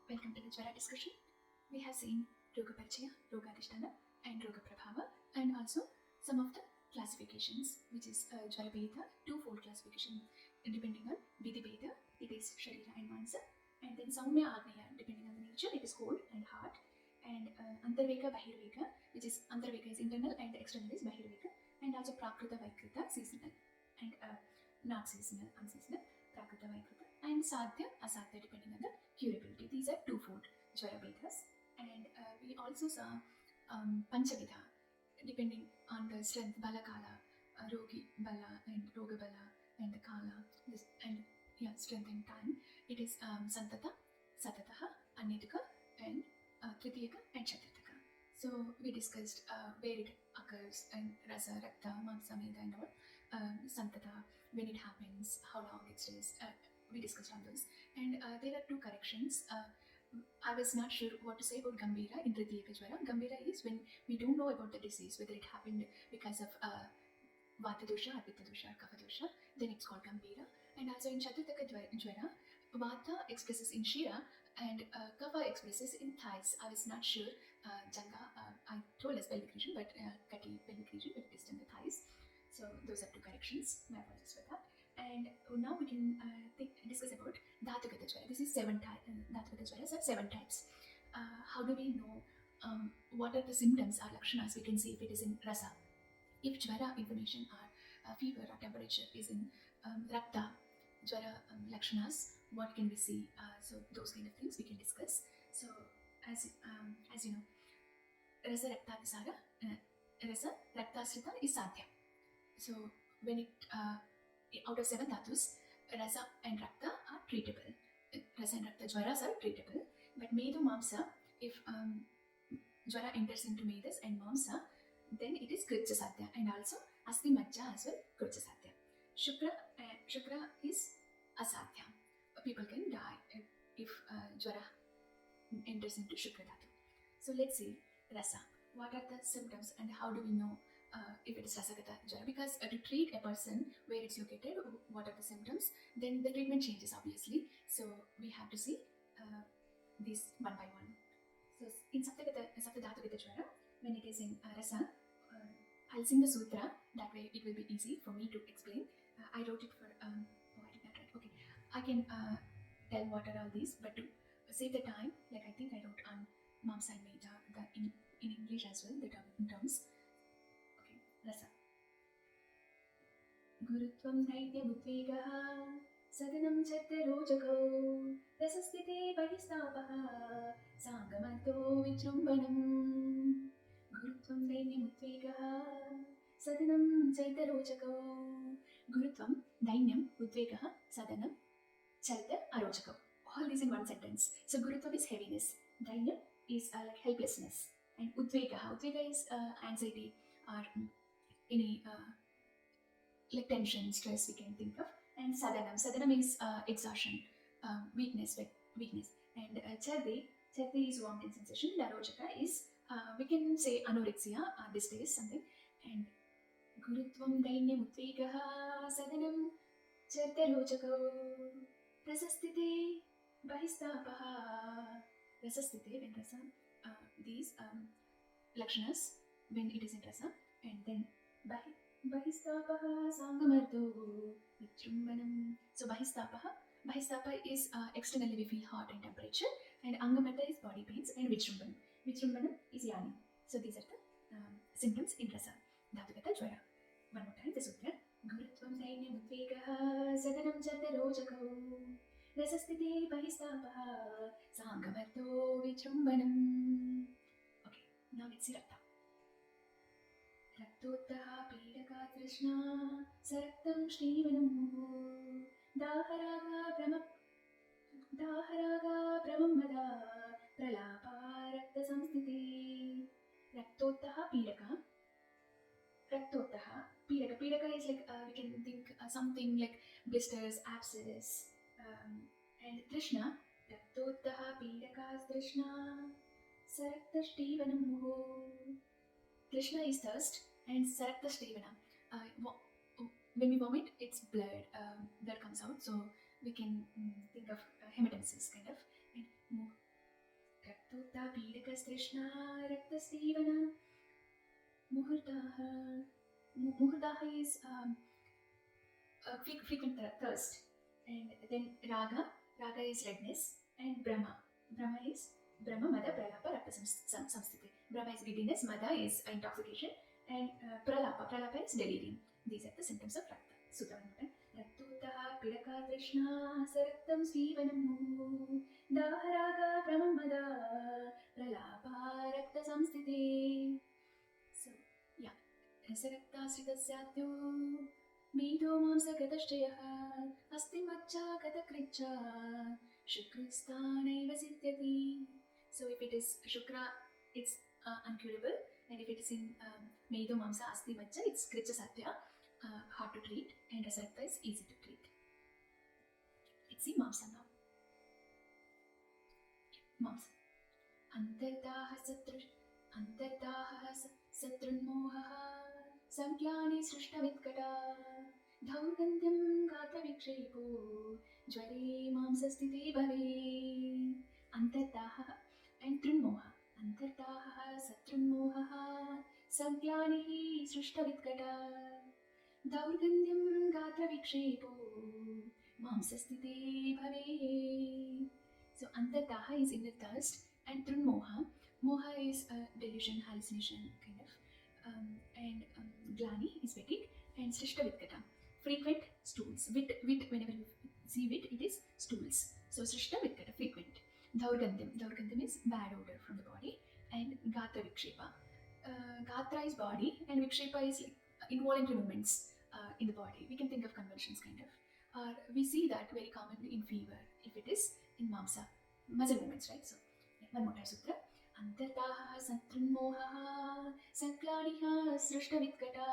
Welcome to the Jwara discussion. We have seen Roga Parchaya, Roga Adhisthana, and Roga Prabhava, and also some of the classifications, which is Jwara Bheda, twofold classification depending on Vidhi Bheda, it is Sharira and Manasa, and then Saumya Agneya, depending on the nature, it is cold and hot, and Antarveka, Bahirveka, which is Antarveka is internal and external is Bahirveka, and also Prakruta, Vaikruta, seasonal, and not seasonal, unseasonal, Prakruta, Vaikruta, and Sadhya, Asadhya, depending on the curability. These are twofold Jwara Bhedas, and we also saw Panchavidha, depending on the strength, Bala Kala, Rogi Bala, and Roga Bala, and the Kala, this, and strength and time. It is Santata, Satataha, Anitaka, and Tritiyaka, and Chaturthaka. So we discussed where it occurs, and Rasa, Rakta, Mamsa, Meda, and all. Santata, when it happens, how long it stays. We discussed on those. And there are two corrections. I was not sure what to say about Gambhira in Tritiyaka Jwara. Gambhira is when we don't know about the disease, whether it happened because of Vata dosha, or Pitta dosha, or Kapha dosha, then it's called Gambhira. And also in Chaturthaka Jwara, Vata expresses in Shira and Kapha expresses in thighs. I was not sure. Janga, I told us pelvic region, but Kati pelvic region, but it is in the thighs. So those are two corrections. My apologies for that. And now we can discuss about Dhatukata Jwara. This is 7 types. Dhatukata Jwaras are 7 types. How do we know what are the symptoms or lakshanas we can see if it is in rasa? If Jwara information or fever or temperature is in Rakta, Jwara lakshanas, what can we see? So those kind of things we can discuss. So as you know, Rasa Rakta Rasa Raktasrita is Sadhya. So when it out of 7 dhatus, Rasa and Rakta are treatable. Rasa and Rakta Jwaras are treatable. But Medu Mamsa, if Jwara enters into Medas and Mamsa, then it is Kritcha Sadhya, and also Asti Majja as well, Kritcha Sadhya. Shukra is Asadhya. People can die if Jwara enters into Shukra Dhatu. So let's see Rasa. What are the symptoms and how do we know if it is Rasagata Jwara? Because to treat a person where it's located, what are the symptoms, then the treatment changes obviously. So we have to see these one by one. So in Saptadhatukata Jwara, when it is in Rasa, I'll sing the sutra, that way it will be easy for me to explain. I wrote it for, I did not write, okay. I can tell what are all these, but to save the time, like I think I wrote on Mamsa and Meda, in English as well, the terms. Okay, Rasa. Gurutvam Dhaityamudvegaha Sadanam Chattarojako Rasasthite Pahistapaha Sangamarto Vitrumbanam. Gurutvam Dainyamudvegaha Sadanam Chattarojako. Gurutvam Dainyam Udvegaha Sadanam Charita Arojako. All these in one sentence. So Gurutvam is heaviness, Dainyam is like helplessness, and Udvegaha is anxiety or any like tension, stress we can think of, and Sadanam is exhaustion, weakness, and Chardi is wanting sensation, Darojaka is we can say anorexia, these days something, and Gurutvam Dainyam Udvegaha Sadanam Chardarojako Rasasthite Bahistapaha. Rasasthite, when rasa, these lakshanas when it is in rasa, and then Bahistapaha Sangamarto Vitrumbanam. So Bahistapa is externally we feel hot and temperature, and Angamarta is body pains, and Vitrumbanam is yawning. So these are the symptoms in rasa. Dhatukata Jwara. One more time the sutra. Gurutvam Dainyam Udvegaha Sadanam Chardarojako Rasasthite Bahistapaha Sangamarto Vitrumbanam. Okay, now let's see Rakta. Raktottaha Pidaka Trishna Saraktam Shrivanam Muhu Daharaga Brahmamada Pralapa Rakta Samsthiti. Raktottaha Pidaka. Raktottaha Pidaka is like we can think something like blisters, abscess, and Trishna. Raktottaha Pidaka Trishna Sarakta Shrivanam Muhu. Trishna is thirst, and Sarakta Shrivana. When we vomit, it's blood that comes out, so we can think of hematemesis kind of. And पीडकस्तृष्णा रक्तस्तीवना मुहूर्ताः. Muhurtaha is frequent thirst, and then raga is redness, and brahma is brahma mada pralapa rakta samsthiti. Brahma is giddiness, mada is intoxication, and pralapa is delirium. These are the symptoms of rakta. Sutavana raktutaha pidaka trishna saraktam svivanam daharaga brahma mada pralapa rakta samsthiti. So yeah, रसरक्ताश्रितस्याद्यो मेधो मांसगतश्चयः अस्ति मज्जा गतकृच्छा शुक्रस्थानैव सिद्ध्यति. So if it is shukra, it's uncurable, and if it is in medho mamsa asti majja, it's kricha satya, hard to treat, and rasarakta is easy to treat. Let's see mamsa now. Mamsa. Antardaha शत्रुन्मोहः संज्ञाने सृष्टवित्कटा धौर्गन्ध्यं गात्रविक्षेपो ज्वरे मांसस्थिते भवेत्. अन्तर्दाहः and तृन्मोहः. अन्तर्दाहः शत्रुन्मोहः संज्ञाने सृष्टवित्कटा धौर्गन्ध्यं गात्रविक्षेपो मांसस्थिते भवेत्. So antardaha is inner thirst, and trunmoha. Moha is a delusion, hallucination kind of, and glani is fatigue, and srishtavitkata, frequent stools. Vit, whenever you see vit, it is stools. So srishtavitkata, frequent. Dhaurgandhyam is bad odor from the body, and gatra vikshepa. Gatra is body, and vikshepa is like involuntary movements in the body. We can think of convulsions kind of. We see that very commonly in fever, if it is in mamsa, muscle movements, right? So one more time sutra. Antardaha शत्रुन्मोहः संज्ञानिः सृष्टवित्कटा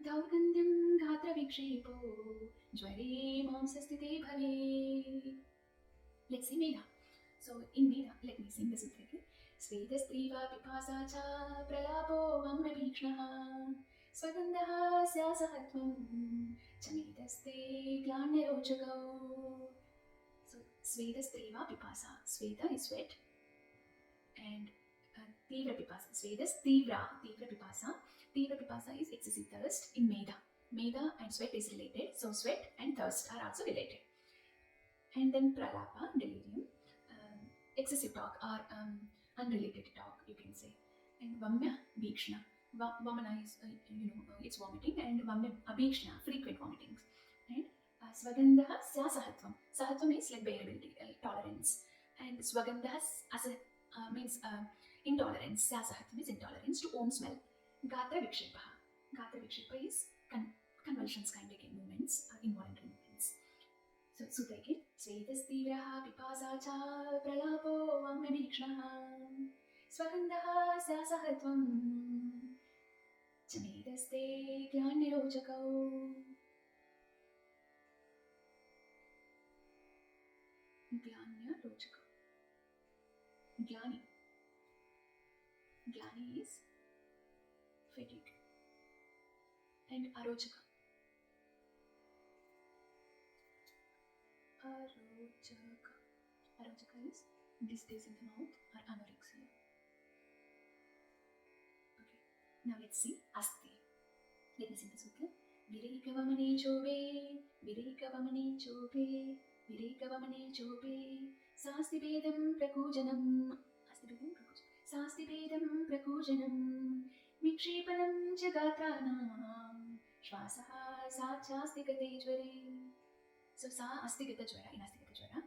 धौर्गन्ध्यं गात्रविक्षेपो ज्वरे मांसस्थिते भवेत्. Let's see Medha. So in Medha, let me sing the sutra again. स्वेदस्त्रीवा पिपासा च प्रलापो वम्यभीक्ष्णः स्वगन्धः स्यासहत्वं च मेधस्ते ग्लान्यरोचकौ. So स्वेदस्त्रीवा पिपासा. Sweda is sweat, and Tivra Pipasa. Svedas Tivra Pipasa. Tivra Pipasa is excessive thirst in Medha. Medha and sweat is related, so sweat and thirst are also related. And then Pralapa, delirium, excessive talk or unrelated talk, you can say. And Vamya Bhikshna. Vamana is, it's vomiting, and Vamya Abhikshna, frequent vomitings. And Swagandha Syasahatvam. Sahatvam is like bearability, tolerance. And Swagandha means intolerance. Syasahatvam is intolerance to own smell. Gatra vikshepa. Gatra vikshepa is convulsions kind of movements, involuntary movements. So sutra again. Svedastivraha pipasa cha pralapo vamyabhikshnaha swagandhaha syasahatvam chamedaste glanirojakau. Glanirojakau. Glani. Glani is fatigue. And arochaka. Arochaka is distaste in the mouth or anorexia. Okay. Now let's see Asti. Let me sing the sutra. Virikavamane chobe, virikavamane chobe, virikavamane chobe. Sasti bedam prakujanam. Sasti bedam prakujanam. Vikshepanam cha gatranam. Shvasaha sachasti gate jware. So sa astigata jwara, in astigata jwara.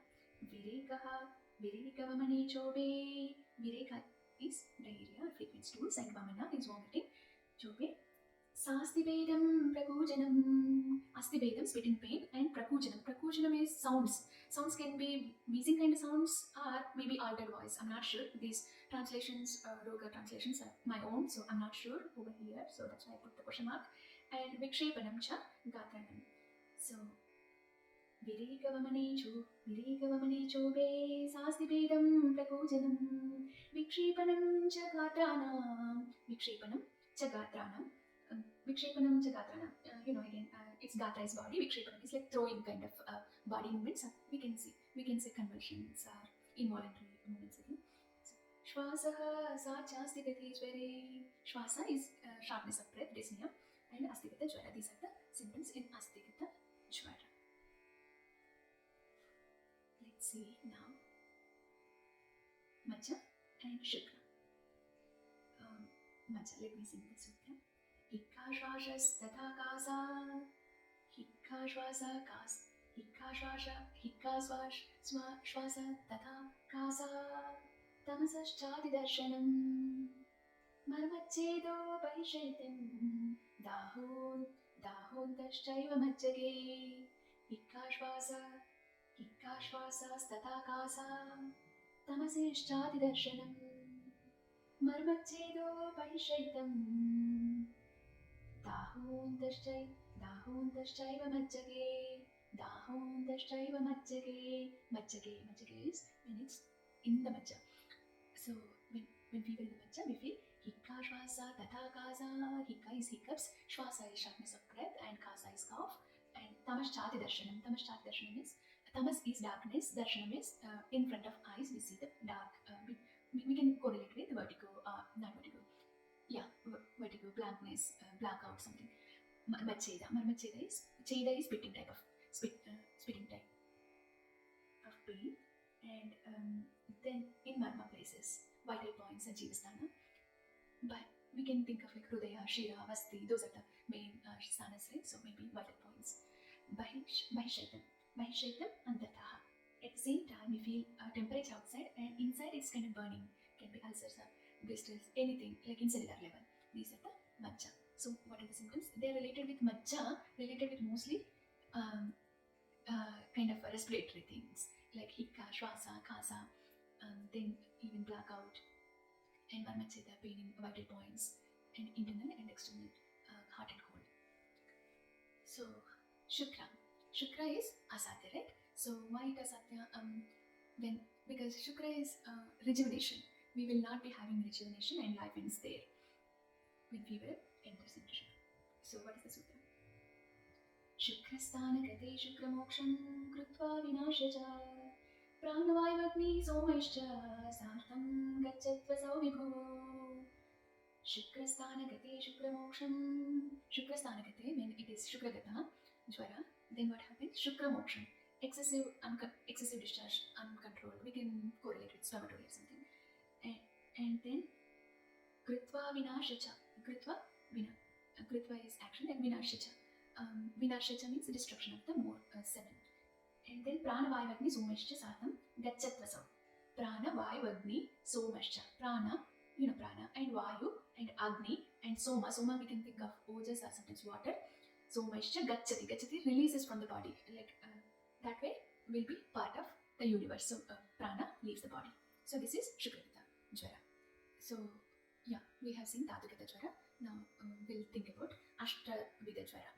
Virikavamane chobe. Vireka is diarrhea, frequent stools, and vamana is vomiting. Chobe. Sastibedam prakujanam. Astibedam, spitting pain, and prakujanam. Prakujanam is sounds. Sounds can be wheezing kind of sounds or maybe altered voice. I'm not sure. These translations, Roga translations are my own, so I'm not sure over here. So that's why I put the question mark. And vikshepanam cha gatranam. So virikavamane chobe sastibedam prakujanam vikshepanam cha gatranam. Vikshepanam cha gatranam. Vikshepanam cha gatranam. Again, it's gatra is body. Vikshepanam is like throwing kind of body movements. We can say convulsions or involuntary movements again. So Shvasaha sacha astigati jware. Shvasa is sharpness of breath, dyspnea, and astigata jwara. These are the symptoms in astigata jwara. Let's see now. Majja and Shukra. Majja, let me sing the sutra. Hikka shvashas tatha kasa. Hikka shvasa kas. Hikka shvasha. Hikka swash. Shvasa tatha kasa. Tamasaschadi darshanam. Marmacchedo paishaitam. Dahodaschaiva majjage. Hikka shvasa tatha kasa. Tamasischadi darshanam. Marmacchedo paishaitam. Dahodaschaiva majjage. Dahodaschaiva majjage. Majjage is when it's in the majja. So when we will in the majja, we feel hikka shvasa tatha kasa. Hikka is hiccups, shvasa is sharpness of breath, and kasa is cough. And tamaschati darshanam. Tamaschati darshanam is tamas is darkness. Darshanam is in front of eyes. We see the dark. We can correlate with vertigo, not vertigo. Yeah, vertigo, blankness, blackout, something. Marmacheda. Marmacheda is cheda is spitting type of spitting type of pain. And then in marma places, vital points and jivasthana. But we can think of like Hrudaya, Shira, Vasti, those are the main sthanas, right? So maybe vital points. Bahishaitam. Bahishaitam antataha. At the same time, we feel temperature outside, and inside it's kind of burning. Can be ulcers, blisters, anything like in cellular level. These are the majja. So what are the symptoms? They are related with majja, related with mostly kind of respiratory things like hikka, shvasa, kasa, then even blackout, and marmacheda, pain in vital points, and internal and external hot and cold. So Shukra. Shukra is asadya, right? So why it asadya? Because Shukra is rejuvenation. We will not be having rejuvenation and life ends there when fever enters into Shukra. So what is the sutra? Shukrasthana-gate shukramoksham krutva vinashacha pranavayavagni somaischa sartham gacchatvasau vibhu. Shukrasthana-gate shukramoksham. Shukrasthana-gate, when it is shukragata, jwara, then what happens? Shukramoksham. Excessive discharge, uncontrolled. We can correlate with stomatory or something. And then Kritva Vinashacha. Kritva is action, and Vinashacha. Vinashacha means the destruction of the more seven. And then Prana Vayavagni Somascha Satam Gacchatvasam. Prana Vayavagni Somascha. Prana, prana, and Vayu, and Agni, and Soma. Soma we can think of ojas or sometimes water. Somascha Gacchati. Gacchati releases from the body. Like that way will be part of the universe. So prana leaves the body. So this is Shukragata Jwara. So yeah, we have seen Dhatukata Jwara. Now we'll think about Ashtavidha Jwara.